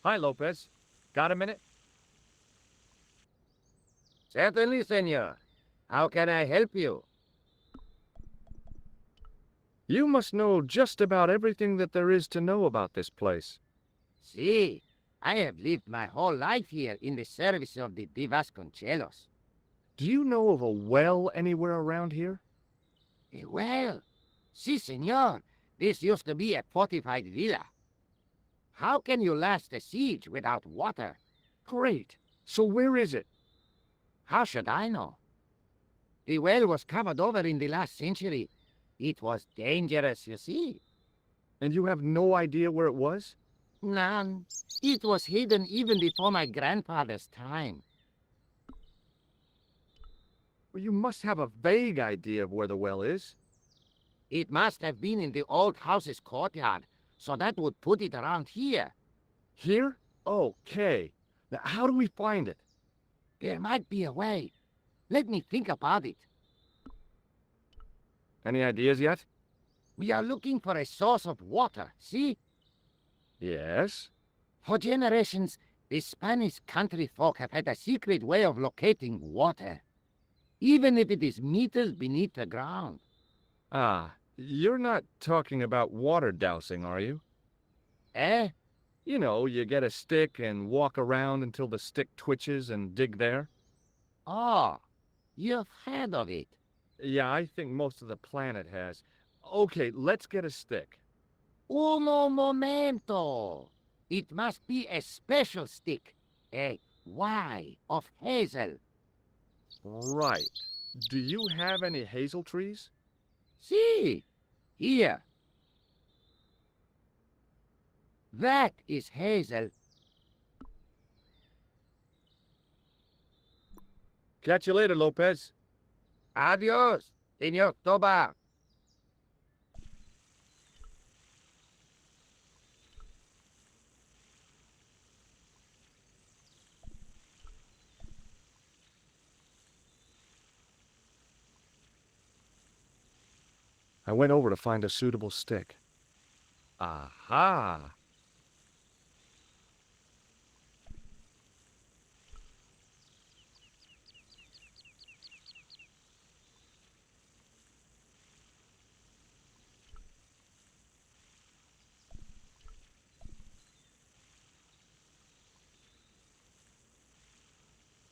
Hi, Lopez. Got a minute? Certainly, senor. How can I help you? You must know just about everything that there is to know about this place. See, I have lived my whole life here in the service of the Vasconcelos. Do you know of a well anywhere around here? Well, si, senor. This used to be a fortified villa. How can you last a siege without water? Great. So where is it? How should I know? The well was covered over in the last century. It was dangerous, you see. And you have no idea where it was? None. It was hidden even before my grandfather's time. Well, you must have a vague idea of where the well is. It must have been in the old house's courtyard, so that would put it around here. Here? Okay. Now, how do we find it? There might be a way. Let me think about it. Any ideas yet? We are looking for a source of water, see? Yes. For generations, the Spanish country folk have had a secret way of locating water, even if it is meters beneath the ground. Ah, you're not talking about water dousing, are you? Eh? You know, you get a stick and walk around until the stick twitches and dig there. Oh, you've heard of it. Yeah, I think most of the planet has. Okay, let's get a stick. Uno momento. It must be a special stick, a Y of hazel. Right. Do you have any hazel trees? See, here. That is hazel. Catch you later, Lopez. Adios, Senor Toba. I went over to find a suitable stick. Aha!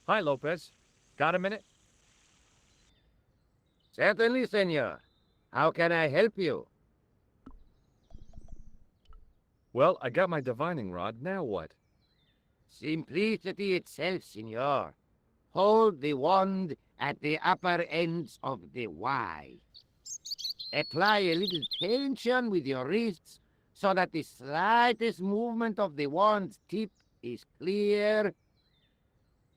Hi, Lopez. Got a minute? Certainly, senor. How can I help you? Well, I got my divining rod. Now what? Simplicity itself, senor. Hold the wand at the upper ends of the Y. Apply a little tension with your wrists so that the slightest movement of the wand's tip is clear,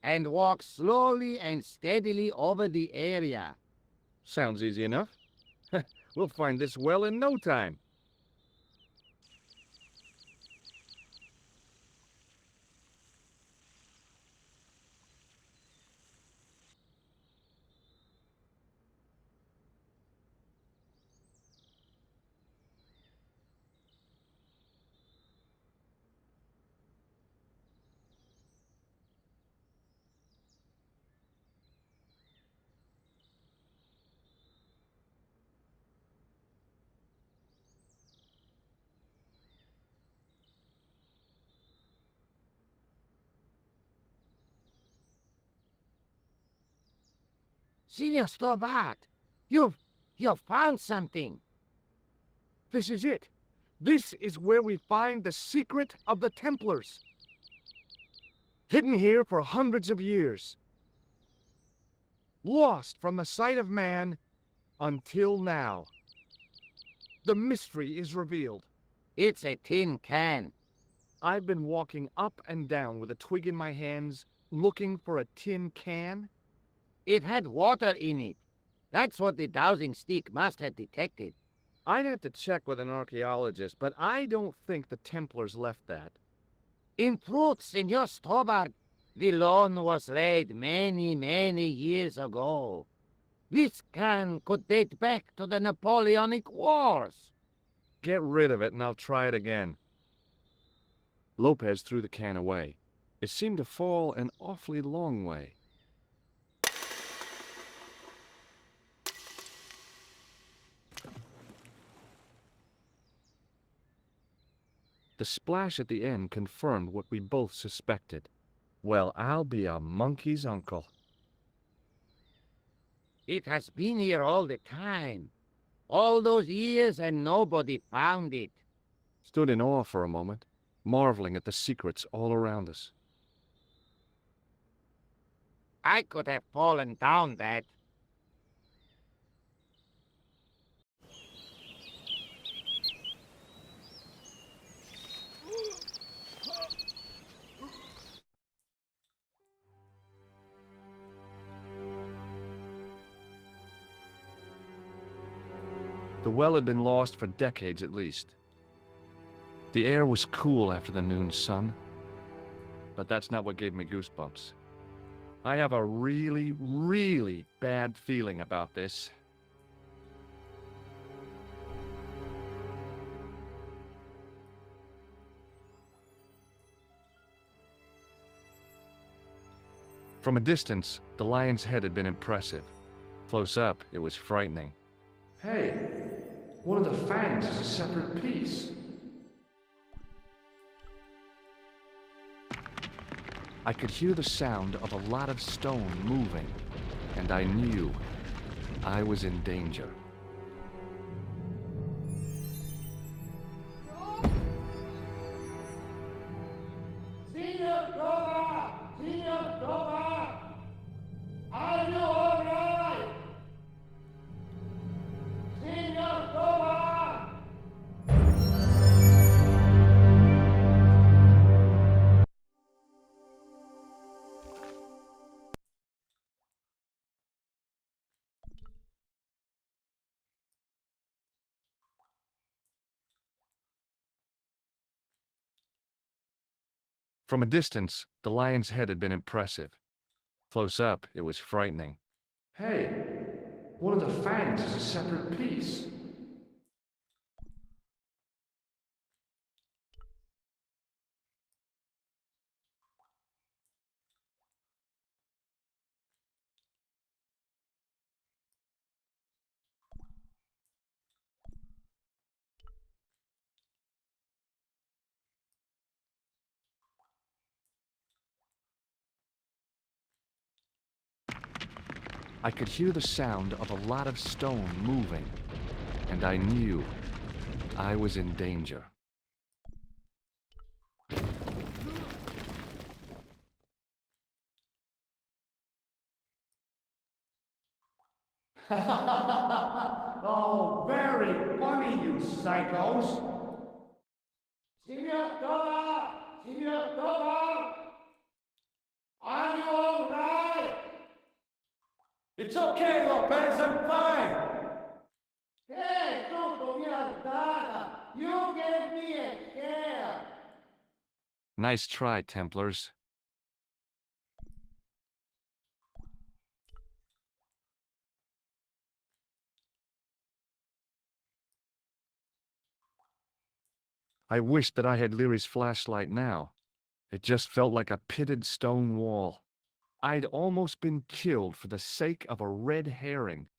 and walk slowly and steadily over the area. Sounds easy enough. We'll find this well in no time. Senor Stovat, you've found something. This is it. This is where we find the secret of the Templars. Hidden here for hundreds of years. Lost from the sight of man until now. The mystery is revealed. It's a tin can. I've been walking up and down with a twig in my hands, looking for a tin can. It had water in it. That's what the dowsing stick must have detected. I'd have to check with an archaeologist, but I don't think the Templars left that. In truth, Senor Stobart, the loan was laid many, many years ago. This can could date back to the Napoleonic Wars. Get rid of it and I'll try it again. Lopez threw the can away. It seemed to fall an awfully long way. The splash at the end confirmed what we both suspected. Well, I'll be a monkey's uncle. It has been here all the time. All those years and nobody found it. Stood in awe for a moment, marveling at the secrets all around us. I could have fallen down that. The well had been lost for decades at least. The air was cool after the noon sun, but that's not what gave me goosebumps. I have a really, really bad feeling about this. From a distance, the lion's head had been impressive. Close up, it was frightening. Hey, one of the fangs is a separate piece. I could hear the sound of a lot of stone moving, and I knew I was in danger. Are you all right? Signor Toma! From a distance, the lion's head had been impressive. Close up, it was frightening. Hey, one of the fangs is a separate piece. I could hear the sound of a lot of stone moving, and I knew I was in danger. Oh, very funny, you psychos. Signor Toma! Signor Toma! Are you all right? It's okay, Lopez, I'm fine. Hey, tutto mia data! You gave me a scare! Nice try, Templars. I wished that I had Leary's flashlight now. It just felt like a pitted stone wall. I'd almost been killed for the sake of a red herring.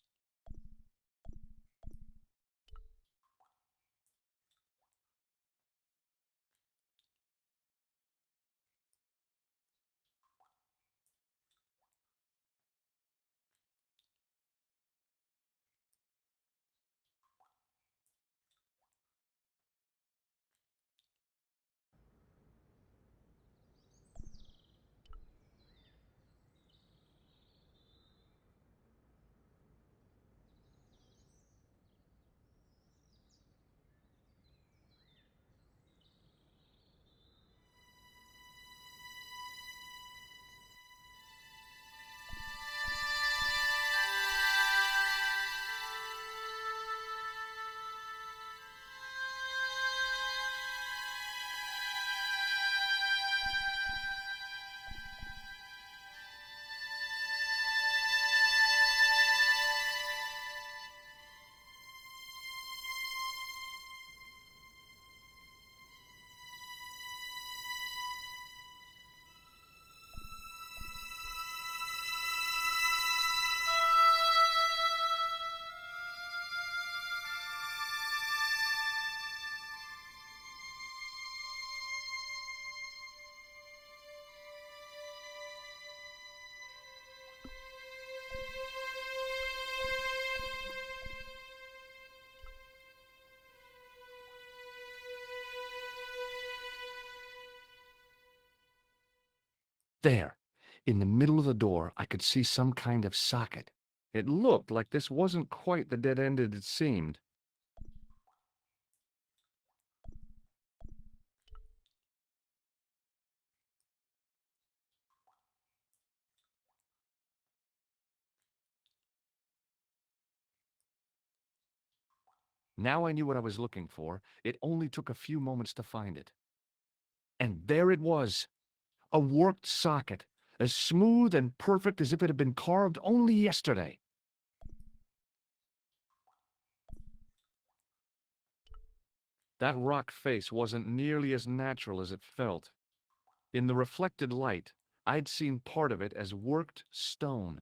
There, in the middle of the door, I could see some kind of socket. It looked like this wasn't quite the dead end it seemed. Now I knew what I was looking for. It only took a few moments to find it. And there it was, a worked socket, as smooth and perfect as if it had been carved only yesterday. That rock face wasn't nearly as natural as it felt. In the reflected light, I'd seen part of it as worked stone.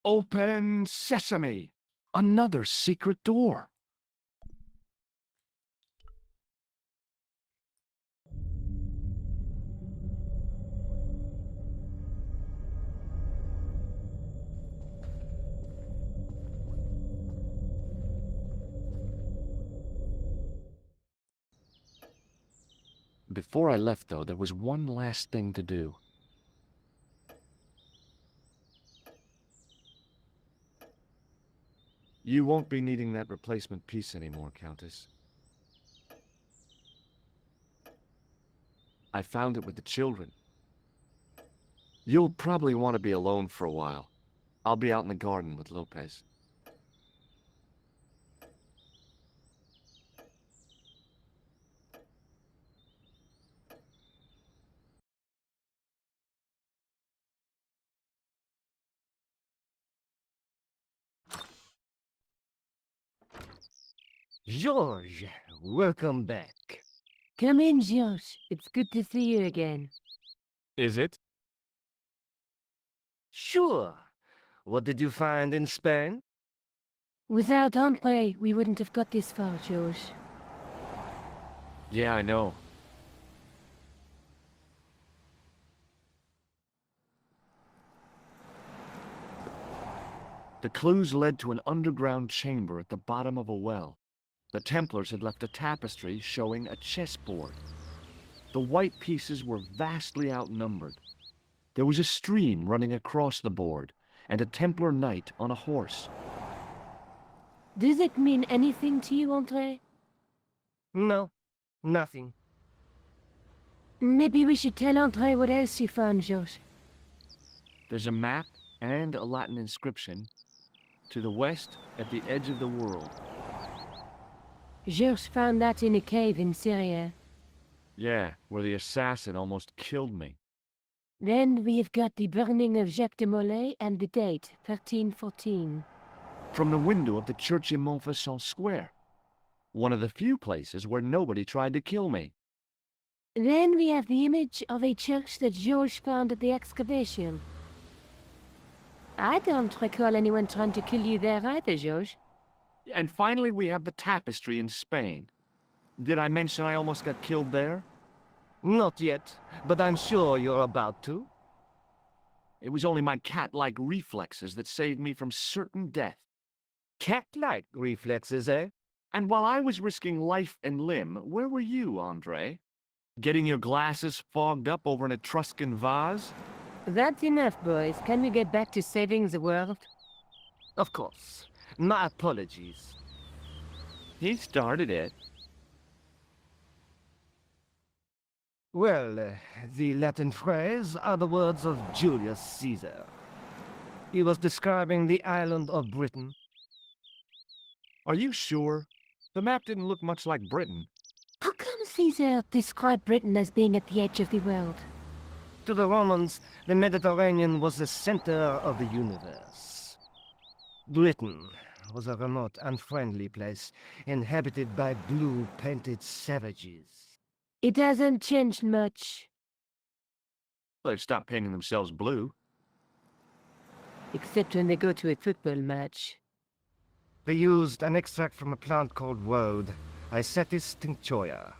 Open sesame! Another secret door. Before I left, though, there was one last thing to do. You won't be needing that replacement piece anymore, Countess. I found it with the children. You'll probably want to be alone for a while. I'll be out in the garden with Lopez. George, welcome back. Come in, George. It's good to see you again. Is it? Sure. What did you find in Spain? Without Andre, we wouldn't have got this far, George. Yeah, I know. The clues led to an underground chamber at the bottom of a well. The Templars had left a tapestry showing a chessboard. The white pieces were vastly outnumbered. There was a stream running across the board, and a Templar knight on a horse. Does it mean anything to you, Andre? No, nothing. Maybe we should tell Andre what else you found, George. There's a map and a Latin inscription. To the west, at the edge of the world. George found that in a cave in Syria. Yeah, where the assassin almost killed me. Then we've got the burning of Jacques de Molay and the date, 1314. From the window of the church in Montfaucon Square. One of the few places where nobody tried to kill me. Then we have the image of a church that George found at the excavation. I don't recall anyone trying to kill you there either, George. And finally we have the tapestry in Spain. Did I mention I almost got killed there? Not yet, but I'm sure you're about to. It was only my cat-like reflexes that saved me from certain death. Cat-like reflexes, eh? And while I was risking life and limb, where were you, Andre? Getting your glasses fogged up over an Etruscan vase? That's enough, boys. Can we get back to saving the world? Of course. My apologies. He started it. Well, the Latin phrase are the words of Julius Caesar. He was describing the island of Britain. Are you sure? The map didn't look much like Britain. How come Caesar described Britain as being at the edge of the world? To the Romans, the Mediterranean was the center of the universe. Britain was a remote, unfriendly place, inhabited by blue-painted savages. It hasn't changed much. They've stopped painting themselves blue. Except when they go to a football match. They used an extract from a plant called woad, Icetis tinctoria.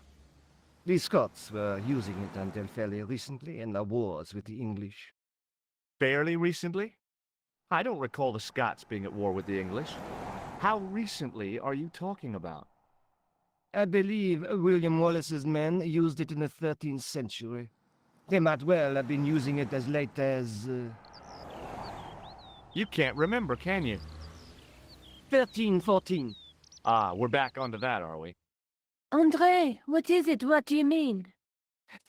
The Scots were using it until fairly recently in the wars with the English. Fairly recently? I don't recall the Scots being at war with the English. How recently are you talking about? I believe William Wallace's men used it in the 13th century. They might well have been using it as late as... You can't remember, can you? 1314. Ah, we're back onto that, are we? Andre, what is it? What do you mean?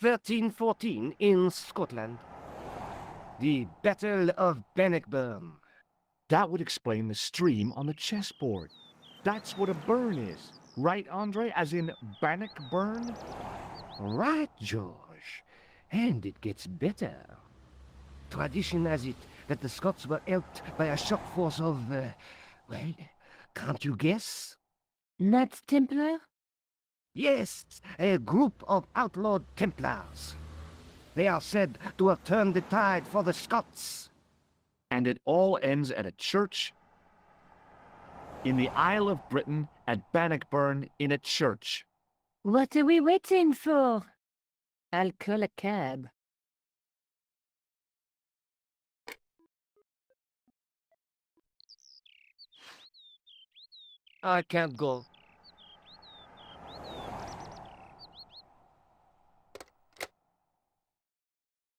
1314 in Scotland. The Battle of Bannockburn. That would explain the stream on the chessboard. That's what a burn is. Right, Andre? As in Bannockburn? Right, George. And it gets better. Tradition has it that the Scots were helped by a shock force of, well, can't you guess? Knights Templar? Yes, a group of outlawed Templars. They are said to have turned the tide for the Scots. And it all ends at a church in the Isle of Britain at Bannockburn in a church. What are we waiting for? I'll call a cab. I can't go.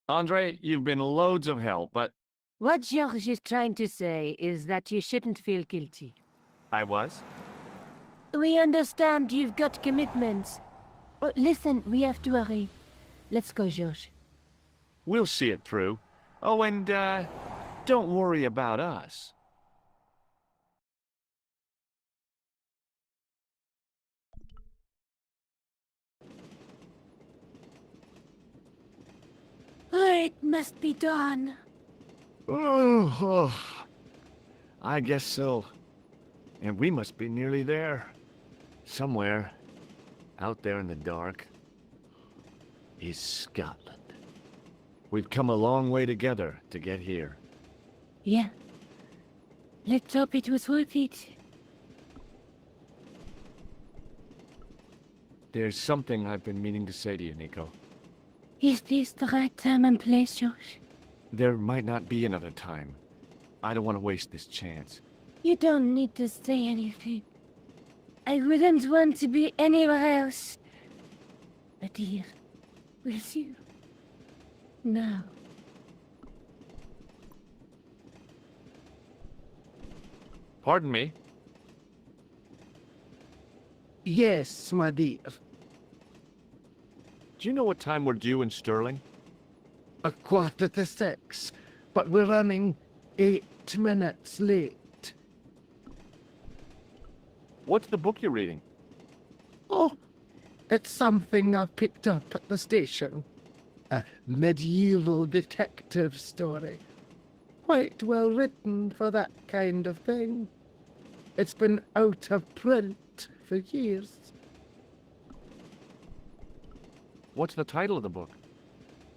Andre, you've been loads of help, but What George is trying to say is that you shouldn't feel guilty. I was. We understand you've got commitments. Oh, listen, we have to hurry. Let's go, George. We'll see it through. Oh, and, don't worry about us. It must be done. Oh, I guess so. And we must be nearly there. Somewhere, out there in the dark, is Scotland. We've come a long way together to get here. Yeah. Let's hope it was worth it. There's something I've been meaning to say to you, Nico. Is this the right time and place, George? There might not be another time. I don't want to waste this chance. You don't need to say anything. I wouldn't want to be anywhere else. But here, with you. Now. Pardon me? Yes, my dear. Do you know what time we're due in Stirling? 6:15, but we're running 8 minutes late. What's the book you're reading? Oh, it's something I picked up at the station. A medieval detective story. Quite well written for that kind of thing. It's been out of print for years. What's the title of the book?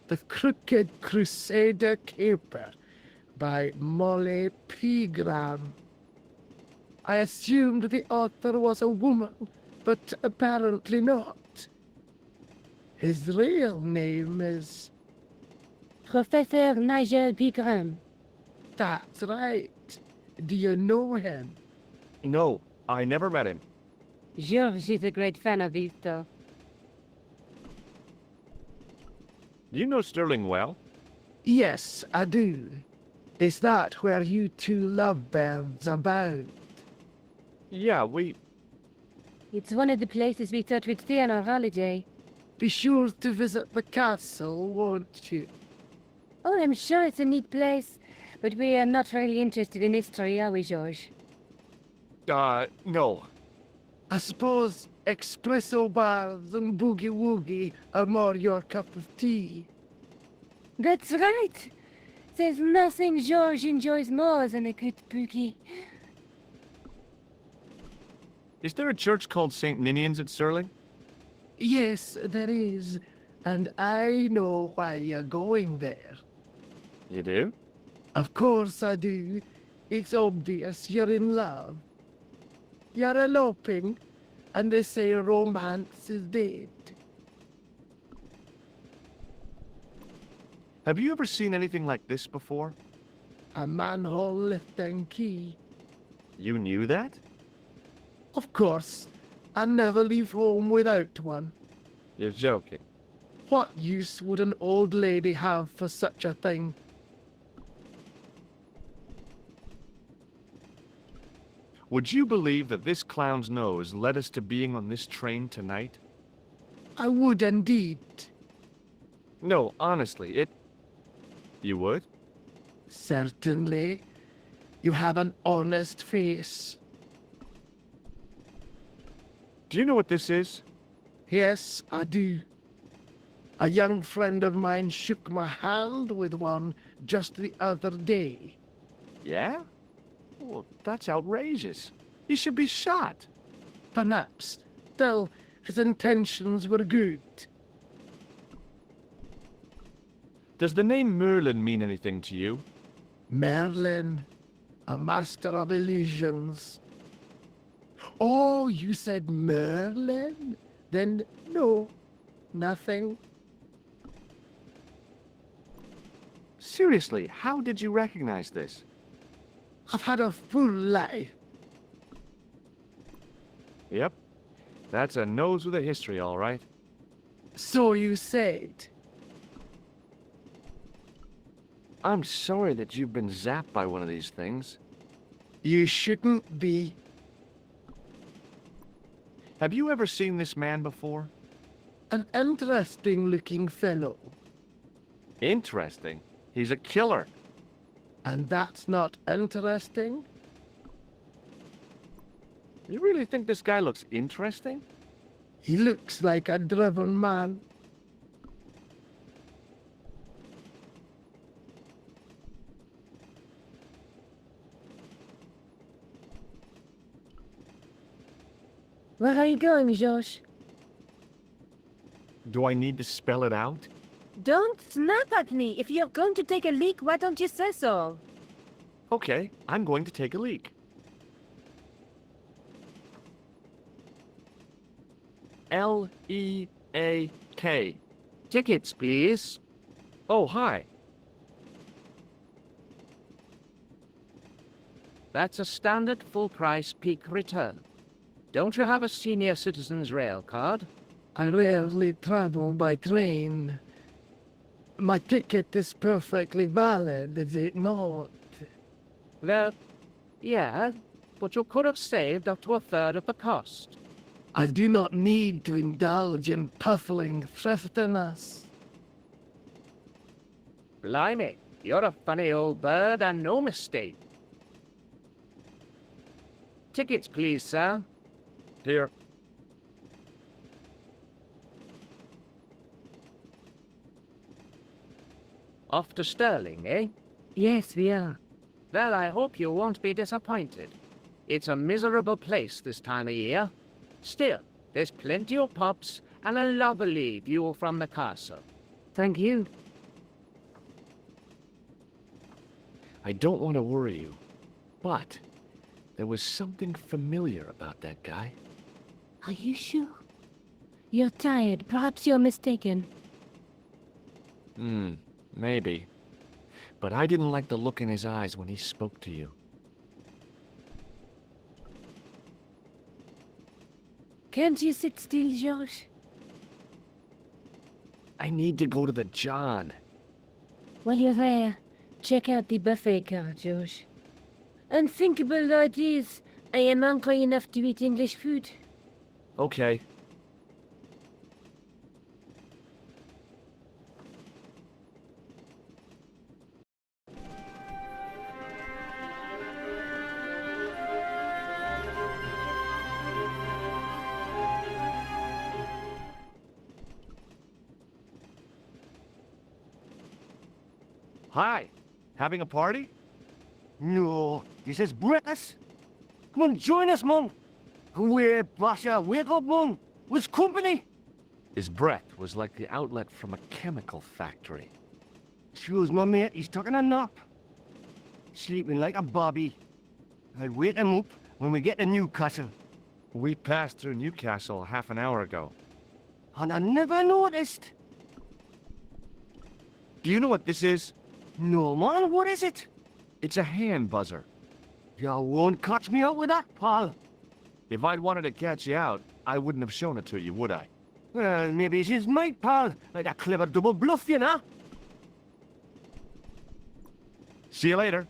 The Crooked Crusader Caper by Molly Pegram. I assumed the author was a woman, but apparently not. His real name is... Professor Nigel Pegram. That's right. Do you know him? No, I never met him. George is a great fan of his stuff. Do you know Stirling well? Yes, I do. Is that where you two lovebirds are bound? Yeah, we... It's one of the places we thought we'd stay on our holiday. Be sure to visit the castle, won't you? Oh, I'm sure it's a neat place, but we are not really interested in history, are we, George? No. I suppose espresso bars and boogie-woogie are more your cup of tea. That's right! There's nothing George enjoys more than a good boogie. Is there a church called St. Ninian's at Stirling? Yes, there is, and I know why you're going there. You do? Of course I do. It's obvious you're in love. You're eloping, and they say romance is dead. Have you ever seen anything like this before? a manhole lifting key. You knew that? Of course, I never leave home without one. You're joking. What use would an old lady have for such a thing? Would you believe that this clown's nose led us to being on this train tonight? I would indeed. No, honestly, You would? Certainly. You have an honest face. Do you know what this is? Yes, I do. A young friend of mine shook my hand with one just the other day. Yeah? Well, that's outrageous. He should be shot. Perhaps. Still, his intentions were good. Does the name Merlin mean anything to you? Merlin, a master of illusions. Oh, you said Merlin? Then no, nothing. Seriously, how did you recognize this? I've had a full life. Yep. That's a nose with a history, all right. So you said. I'm sorry that you've been zapped by one of these things. You shouldn't be. Have you ever seen this man before? An interesting-looking fellow. Interesting. He's a killer. And that's not interesting? You really think this guy looks interesting? He looks like a driven man. Where are you going, Josh? Do I need to spell it out? Don't snap at me. If you're going to take a leak, why don't you say so? Okay, I'm going to take a leak. L-E-A-K. Tickets, please. Oh, hi. That's a standard full-price peak return. Don't you have a senior citizen's rail card? I rarely travel by train. My ticket is perfectly valid, is it not? Well, yeah, but you could have saved up to a third of the cost. I do not need to indulge in puffling thriftiness. Blimey, you're a funny old bird and no mistake. Tickets, please, sir. Here. Off to Stirling, eh? Yes, we are. Well, I hope you won't be disappointed. It's a miserable place this time of year. Still, there's plenty of pubs and a lovely view from the castle. Thank you. I don't want to worry you, but there was something familiar about that guy. Are you sure? You're tired. Perhaps you're mistaken. Maybe. But I didn't like the look in his eyes when he spoke to you. Can't you sit still, Josh? I need to go to the John. While you're there, check out the buffet car, Josh. Unthinkable though it is, I am hungry enough to eat English food. Okay. Hi. Having a party? No, this is breakfast. Come on, join us, Mum. We're Basha, wake up, Mum. With company. His breath was like the outlet from a chemical factory. Excuse my mate, he's taking a nap. Sleeping like a bobby. I'll wake him up when we get to Newcastle. We passed through Newcastle half an hour ago. And I never noticed. Do you know what this is? No, man, what is it? It's a hand buzzer. You won't catch me out with that, pal. If I'd wanted to catch you out, I wouldn't have shown it to you, would I? Well, maybe it's his mate, pal. Like a clever double bluff, you know? See you later.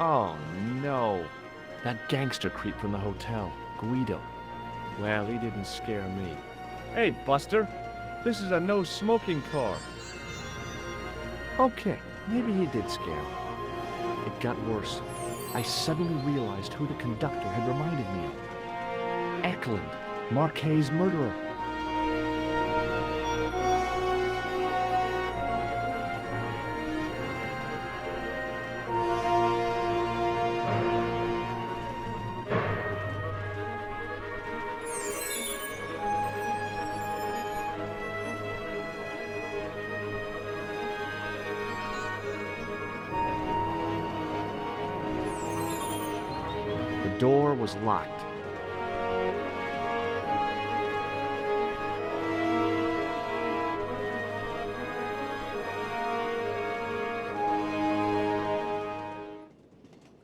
Oh, no. That gangster creep from the hotel, Guido. Well, he didn't scare me. Hey, Buster. This is a no-smoking car. Okay, maybe he did scare me. It got worse. I suddenly realized who the conductor had reminded me of. Eklund, Marquet's murderer. The door was locked.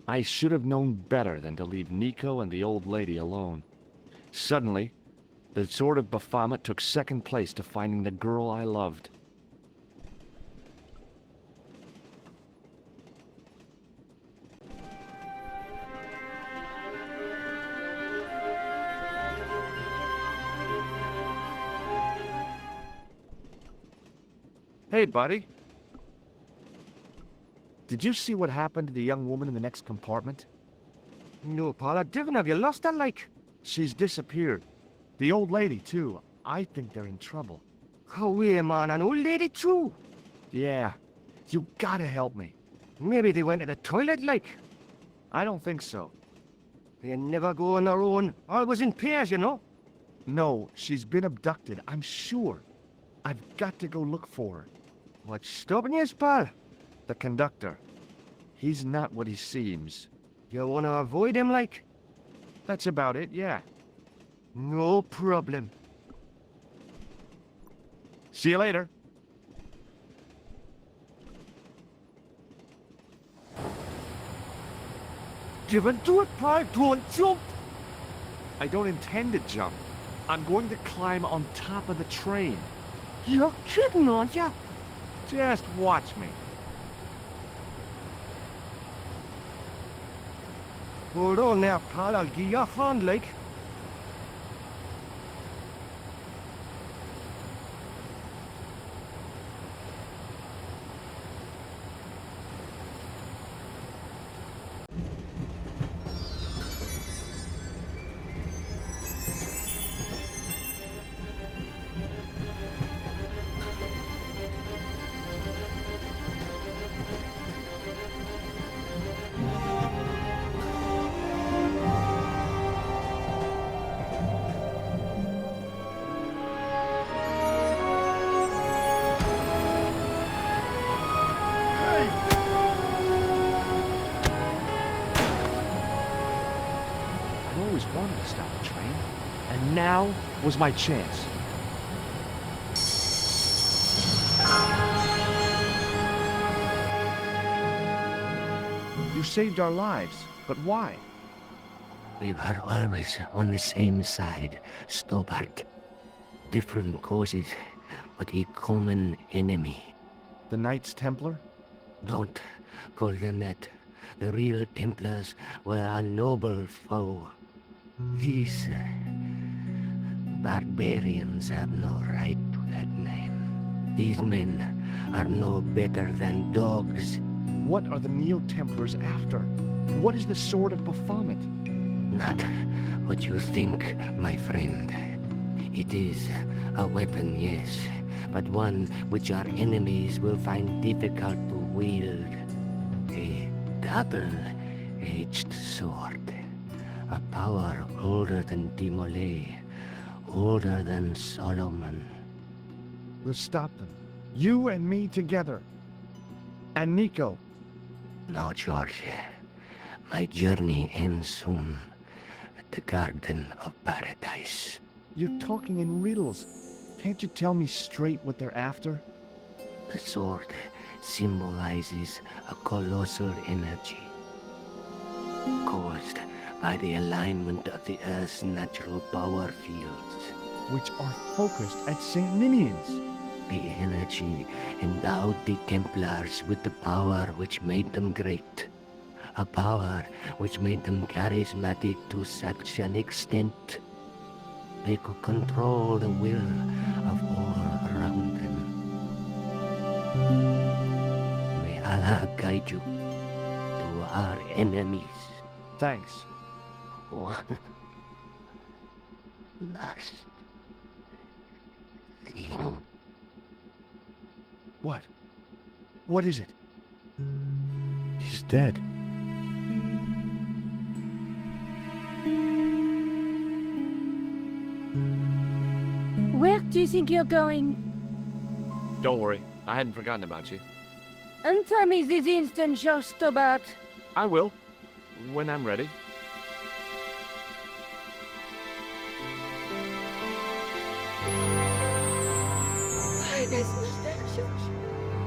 I should have known better than to leave Nico and the old lady alone. Suddenly, the Sword of Baphomet took second place to finding the girl I loved. Hey, buddy. Did you see what happened to the young woman in the next compartment? No, pal, I didn't. Have you lost her, like? She's disappeared. The old lady, too. I think they're in trouble. Oh, yeah, man, an old lady, too. Yeah. You gotta help me. Maybe they went to the toilet, like. I don't think so. They never go on their own. Always in pairs, you know? No, she's been abducted, I'm sure. I've got to go look for her. What's stopping you, pal? The conductor. He's not what he seems. You want to avoid him, like? That's about it, yeah. No problem. See you later. Give it to it, pal. Don't jump. I don't intend to jump. I'm going to climb on top of the train. You're kidding, aren't you? Just watch me. Hold on now, pal. I'll give you a hand, like. I always wanted to stop a train, and now was my chance. You saved our lives, but why? We were always on the same side, Stobart. Different causes, but a common enemy. The Knights Templar? Don't call them that. The real Templars were a noble foe. These barbarians have no right to that name. These men are no better than dogs. What are the Neo-Templars after? What is the Sword of Baphomet? Not what you think, my friend. It is a weapon, yes, but one which our enemies will find difficult to wield. A double-edged sword. A power older than Dimole, older than Solomon. We'll stop them. You and me together. And Nico. No, George. My journey ends soon at the Garden of Paradise. You're talking in riddles. Can't you tell me straight what they're after? The sword symbolizes a colossal energy caused by the alignment of the Earth's natural power fields. Which are focused at St. Ninian's. The energy endowed the Templars with the power which made them great. A power which made them charismatic to such an extent they could control the will of all around them. May Allah guide you to our enemies. Thanks. One last thing. What? What is it? He's dead. Where do you think you're going? Don't worry, I hadn't forgotten about you. Answer me this instant, George Stobart. I will, when I'm ready.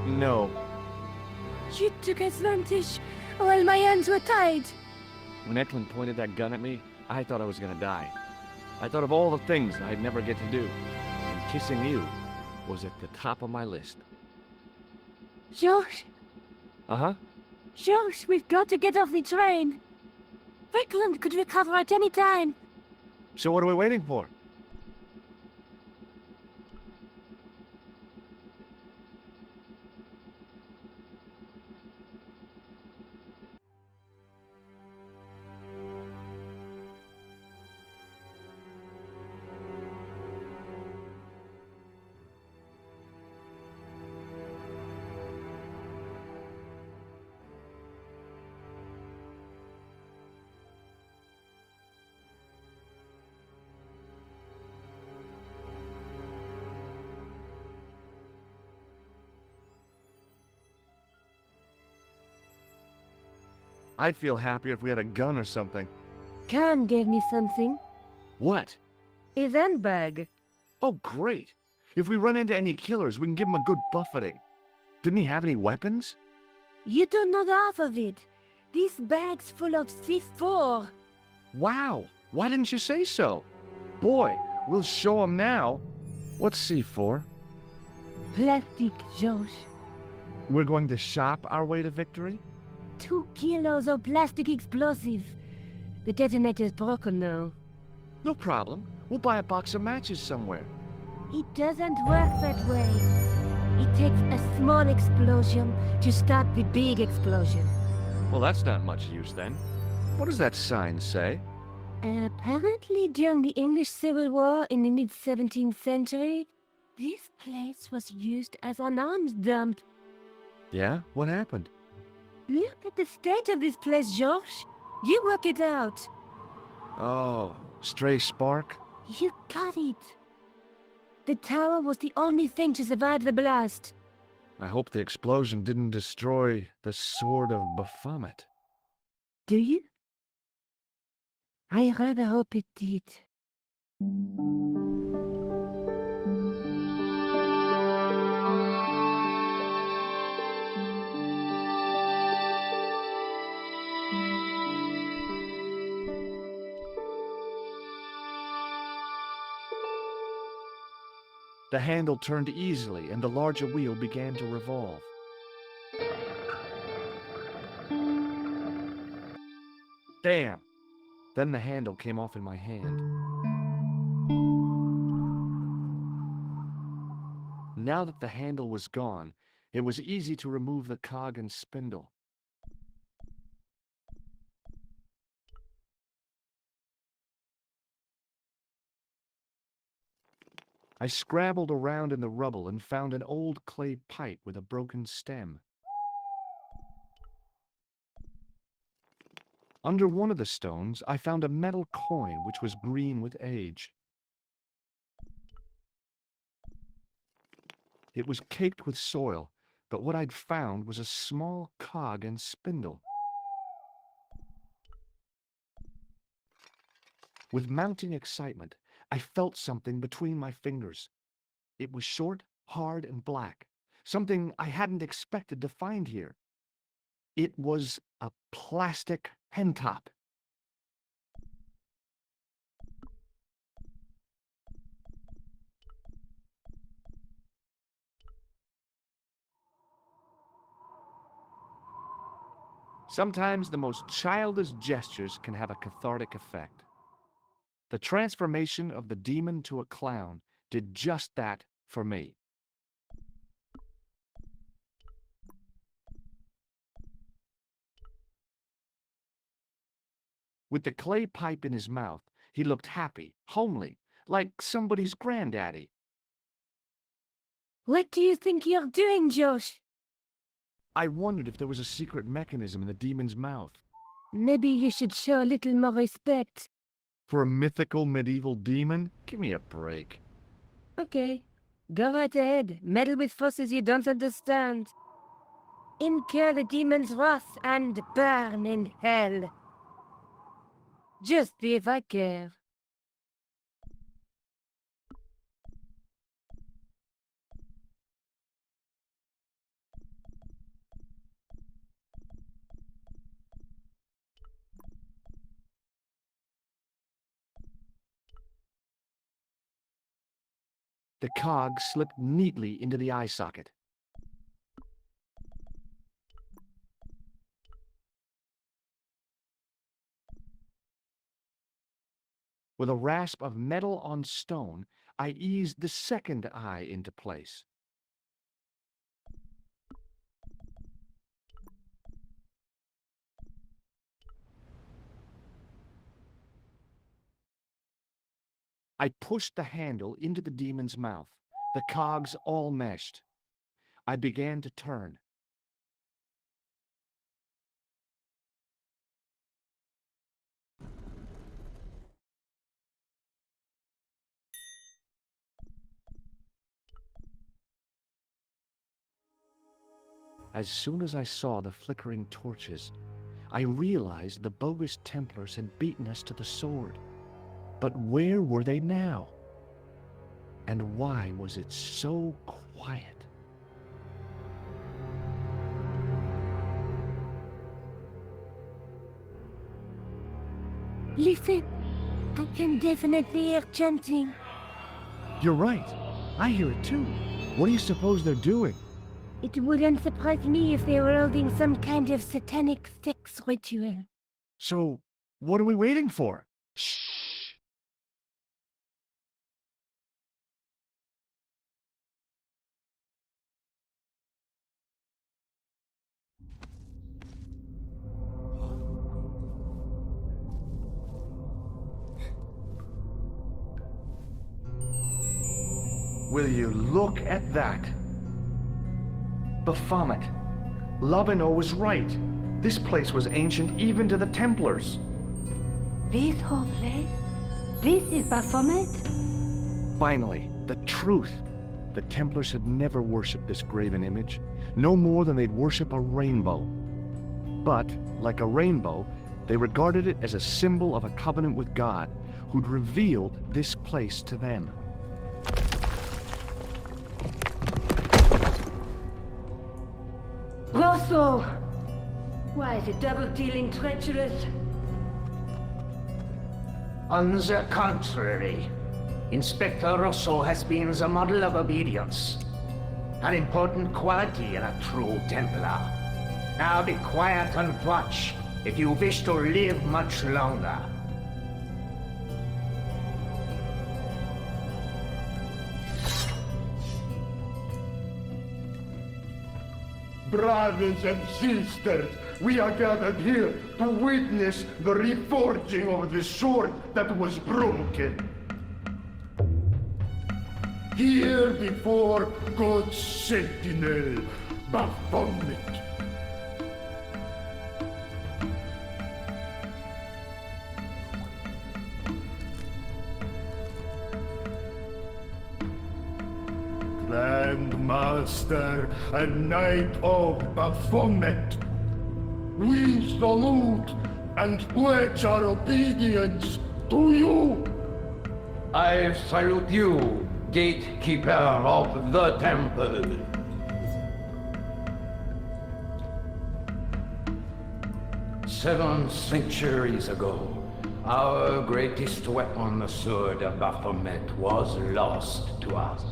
No. You took advantage while my hands were tied. When Eklund pointed that gun at me, I thought I was gonna die. I thought of all the things I'd never get to do, and kissing you was at the top of my list. George, Uh-huh. George, we've got to get off the train. Eklund could recover at any time. So what are we waiting for? I'd feel happier if we had a gun or something. Khan gave me something. What? His handbag. Oh, great. If we run into any killers, we can give them a good buffeting. Didn't he have any weapons? You don't know the half of it. This bag's full of C4. Wow. Why didn't you say so? Boy, we'll show him now. What's C4? Plastic, George. We're going to shop our way to victory? 2 kilos of plastic explosive. The detonator's broken now. No problem. We'll buy a box of matches somewhere. It doesn't work that way. It takes a small explosion to start the big explosion. Well, that's not much use then. What does that sign say? Apparently during the English Civil War in the mid-17th century, this place was used as an arms dump. Yeah? What happened? Look at the state of this place, George. You work it out. Oh, stray spark? You got it. The tower was the only thing to survive the blast. I hope the explosion didn't destroy the Sword of Baphomet. Do you? I rather hope it did. The handle turned easily, and the larger wheel began to revolve. Damn! Then the handle came off in my hand. Now that the handle was gone, it was easy to remove the cog and spindle. I scrabbled around in the rubble and found an old clay pipe with a broken stem. Under one of the stones, I found a metal coin which was green with age. It was caked with soil, but what I'd found was a small cog and spindle. With mounting excitement, I felt something between my fingers. It was short, hard, and black, something I hadn't expected to find here. It was a plastic pen top. Sometimes the most childish gestures can have a cathartic effect. The transformation of the demon to a clown did just that for me. With the clay pipe in his mouth, he looked happy, homely, like somebody's granddaddy. What do you think you're doing, Josh? I wondered if there was a secret mechanism in the demon's mouth. Maybe you should show a little more respect. For a mythical medieval demon? Give me a break. Okay, go right ahead. Meddle with forces you don't understand. Incur the demon's wrath and burn in hell. Just see if I care. The cog slipped neatly into the eye socket. With a rasp of metal on stone, I eased the second eye into place. I pushed the handle into the demon's mouth. The cogs all meshed. I began to turn. As soon as I saw the flickering torches, I realized the bogus Templars had beaten us to the sword. But where were they now? And why was it so quiet? Listen, I can definitely hear chanting. You're right. I hear it too. What do you suppose they're doing? It wouldn't surprise me if they were holding some kind of satanic sex ritual. So, what are we waiting for? Shh. Will you look at that? Baphomet. Lobino was right. This place was ancient even to the Templars. This whole place? This is Baphomet? Finally, the truth. The Templars had never worshipped this graven image, no more than they'd worship a rainbow. But, like a rainbow, they regarded it as a symbol of a covenant with God, who'd revealed this place to them. Rosso! Why is it double-dealing treacherous? On the contrary, Inspector Rosso has been the model of obedience, an important quality in a true Templar. Now be quiet and watch if you wish to live much longer. Brothers and sisters, we are gathered here to witness the reforging of the sword that was broken. here before God's sentinel, Baphomet. Grand Master and Knight of Baphomet, we salute and pledge our obedience to you. I salute you, gatekeeper of the temple. Seven centuries ago, our greatest weapon, the sword of Baphomet, was lost to us.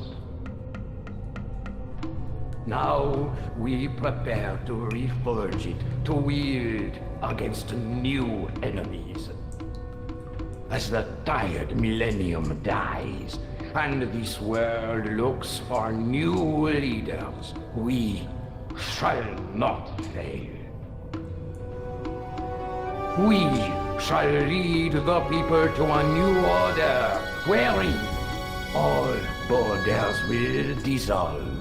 Now we prepare to reforge it, to wield against new enemies. As the tired millennium dies, and this world looks for new leaders, we shall not fail. We shall lead the people to a new order, wherein all borders will dissolve.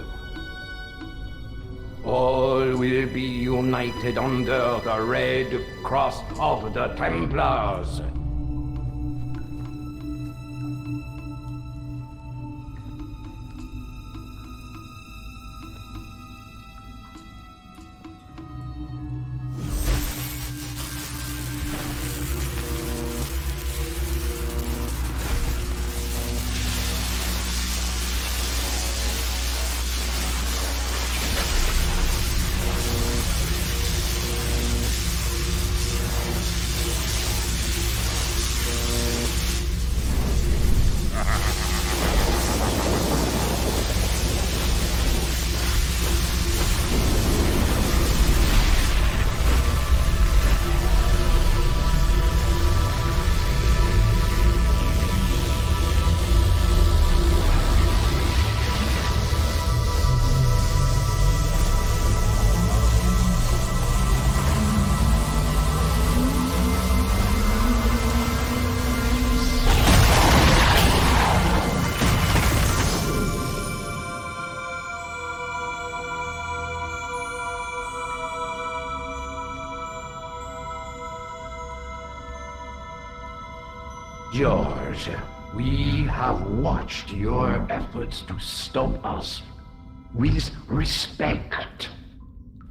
All will be united under the red cross of the Templars. George, we have watched your efforts to stop us with respect.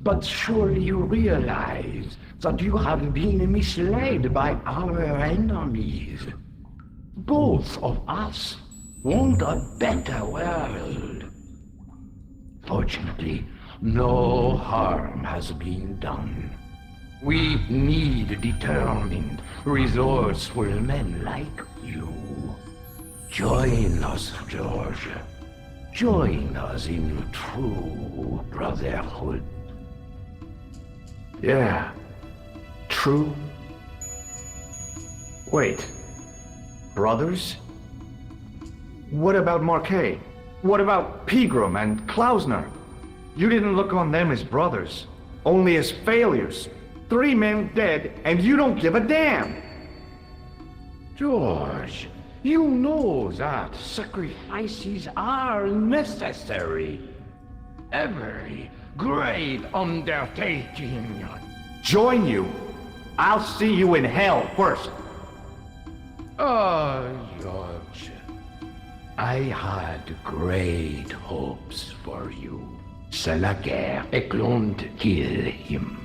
But surely you realize that you have been misled by our enemies. Both of us want a better world. Fortunately, no harm has been done. We need determined, resourceful men like you. Join us, George. Join us in true brotherhood. Yeah. True. Wait. Brothers? What about Marquet? What about Pegram and Klausner? You didn't look on them as brothers, only as failures. 3 men dead, and you don't give a damn! George, you know that sacrifices are necessary. Every great undertaking. Join you? I'll see you in hell first. George, I had great hopes for you. C'est la guerre, et don't kill him.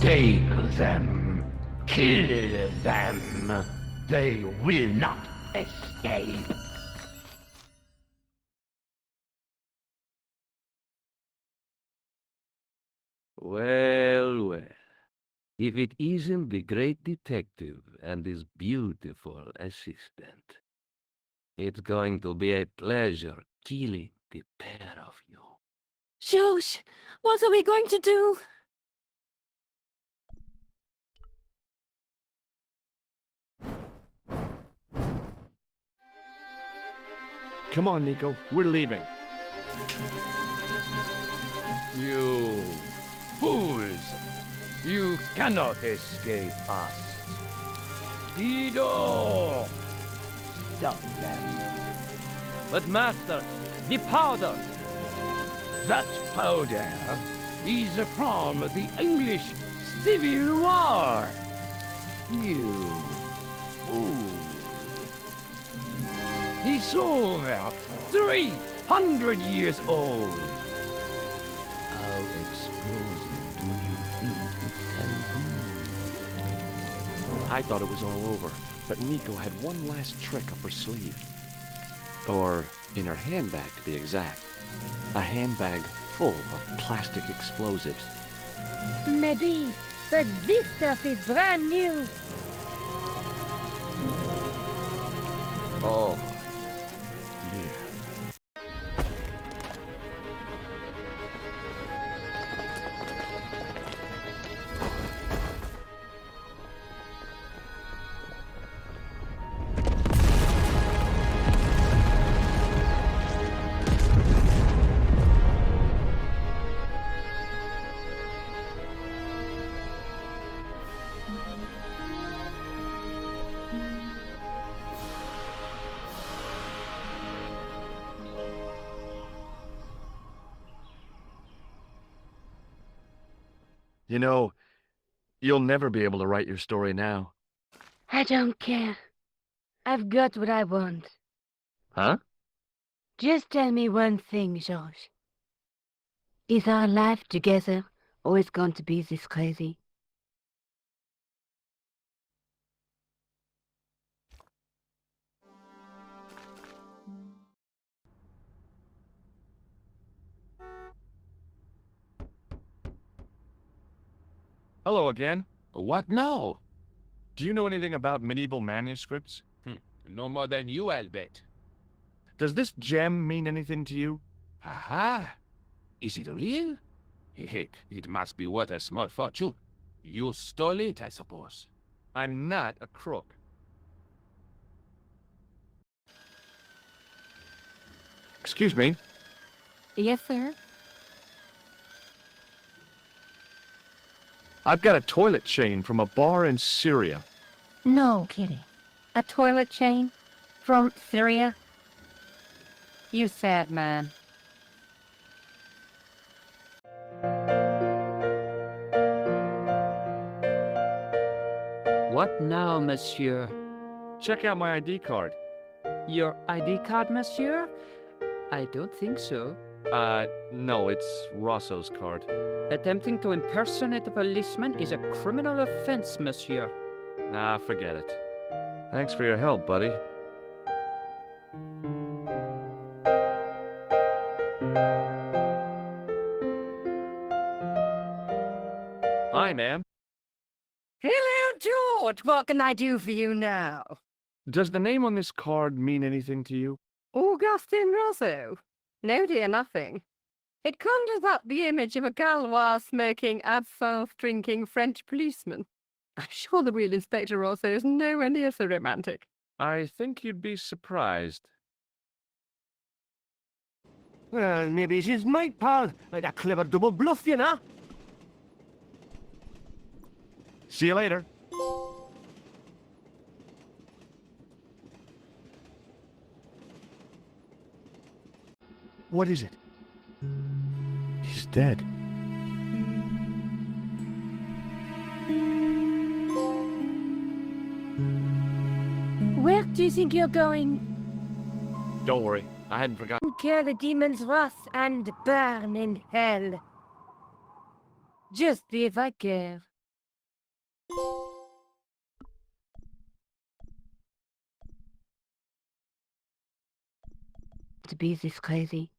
Take them. Kill them. They will not escape. Well, well. If it isn't the great detective and his beautiful assistant, it's going to be a pleasure killing the pair of you. Josh, what are we going to do? Come on, Nico. We're leaving. You fools! You cannot escape us. Dido! Stop them. But master, the powder! That powder is from the English Civil War. You fool. It's over 300 years old. How explosive do you think it can be? I thought it was all over, but Nico had one last trick up her sleeve. Or in her handbag, to be exact. A handbag full of plastic explosives. Maybe, but this stuff is brand new. Oh, dear. You know, you'll never be able to write your story now. I don't care. I've got what I want. Huh? Just tell me one thing, George. Is our life together always going to be this crazy? Hello again. What now? Do you know anything about medieval manuscripts? No more than you, I'll bet. Does this gem mean anything to you? Aha! Is it real? It must be worth a small fortune. You stole it, I suppose. I'm not a crook. Excuse me. Yes, sir. I've got a toilet chain from a bar in Syria. No kidding. A toilet chain? From Syria? You sad man. What now, monsieur? Check out my ID card. Your ID card, monsieur? I don't think so. No, it's Rosso's card. Attempting to impersonate a policeman is a criminal offense, monsieur. Nah, forget it. Thanks for your help, buddy. Hi, ma'am. Hello, George. What can I do for you now? Does the name on this card mean anything to you? Augustin Rosso? No, dear, nothing. It conjures up the image of a Gaulois smoking, absinthe drinking French policeman. I'm sure the real Inspector Rosso is nowhere near so romantic. I think you'd be surprised. Well, maybe she's might, pal. Like a clever double bluff, you know? See you later. What is it? He's dead. Where do you think you're going? Don't worry, I hadn't forgotten. Incur the demon's wrath and burn in hell. Just if I care. To be this crazy.